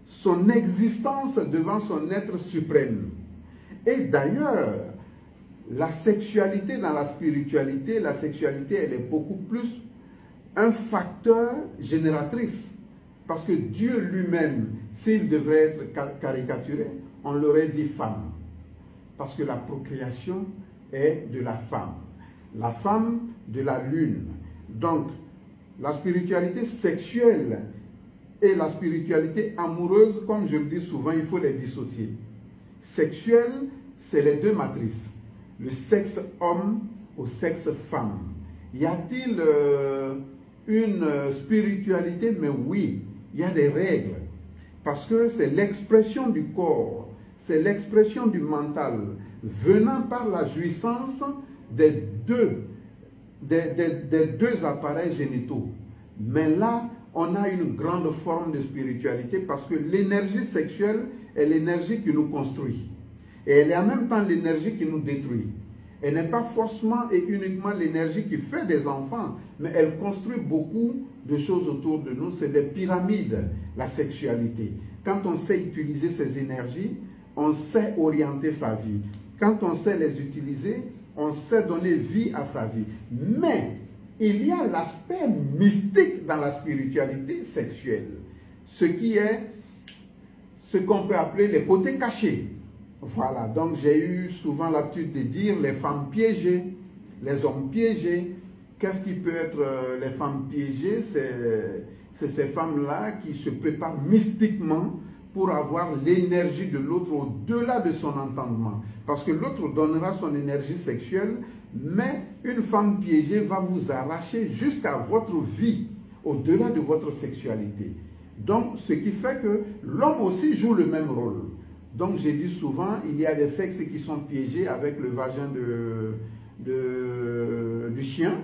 son existence devant son être suprême. Et d'ailleurs, la sexualité dans la sexualité, elle est beaucoup plus un facteur génératrice. Parce que Dieu lui-même, s'il devrait être caricaturé, on l'aurait dit femme. Parce que la procréation est de la femme de la lune. Donc, la spiritualité sexuelle et la spiritualité amoureuse, comme je le dis souvent, il faut les dissocier. Sexuelle, c'est les deux matrices. Le sexe homme au sexe femme. Y a-t-il une spiritualité? Mais oui, il y a des règles. Parce que c'est l'expression du corps, c'est l'expression du mental, venant par la jouissance des deux appareils génitaux. Mais là, on a une grande forme de spiritualité parce que l'énergie sexuelle est l'énergie qui nous construit. Et elle est en même temps l'énergie qui nous détruit. Elle n'est pas forcément et uniquement l'énergie qui fait des enfants, mais elle construit beaucoup de choses autour de nous. C'est des pyramides, la sexualité. Quand on sait utiliser ces énergies, on sait orienter sa vie. Quand on sait les utiliser, on sait donner vie à sa vie. Mais il y a l'aspect mystique dans la spiritualité sexuelle. Ce qui est ce qu'on peut appeler les côtés cachés. Voilà, donc j'ai eu souvent l'habitude de dire les femmes piégées, les hommes piégés. Qu'est-ce qui peut être les femmes piégées? C'est ces femmes-là qui se préparent mystiquement pour avoir l'énergie de l'autre au-delà de son entendement. Parce que l'autre donnera son énergie sexuelle, mais une femme piégée va vous arracher jusqu'à votre vie, au-delà de votre sexualité. Donc, ce qui fait que l'homme aussi joue le même rôle. Donc, j'ai dit souvent, il y a des sexes qui sont piégés avec le vagin du chien.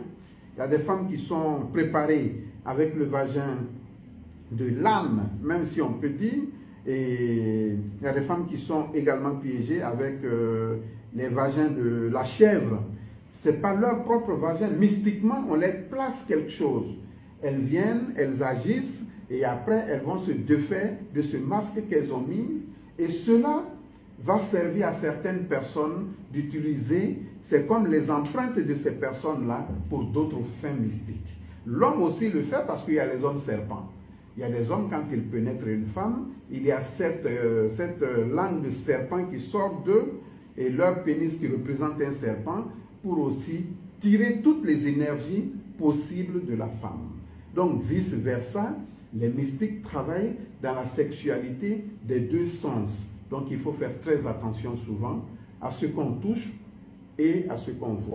Il y a des femmes qui sont préparées avec le vagin de l'âne, même si on peut dire. Et il y a des femmes qui sont également piégées avec les vagins de la chèvre. Ce n'est pas leur propre vagin. Mystiquement, on les place quelque chose. Elles viennent, elles agissent, et après, elles vont se défaire de ce masque qu'elles ont mis. Et cela va servir à certaines personnes d'utiliser, c'est comme les empreintes de ces personnes-là pour d'autres fins mystiques. L'homme aussi le fait parce qu'il y a les hommes serpents. Il y a des hommes, quand ils pénètrent une femme, il y a cette langue de serpent qui sort d'eux et leur pénis qui représente un serpent pour aussi tirer toutes les énergies possibles de la femme. Donc vice-versa, les mystiques travaillent dans la sexualité des deux sens. Donc il faut faire très attention souvent à ce qu'on touche et à ce qu'on voit.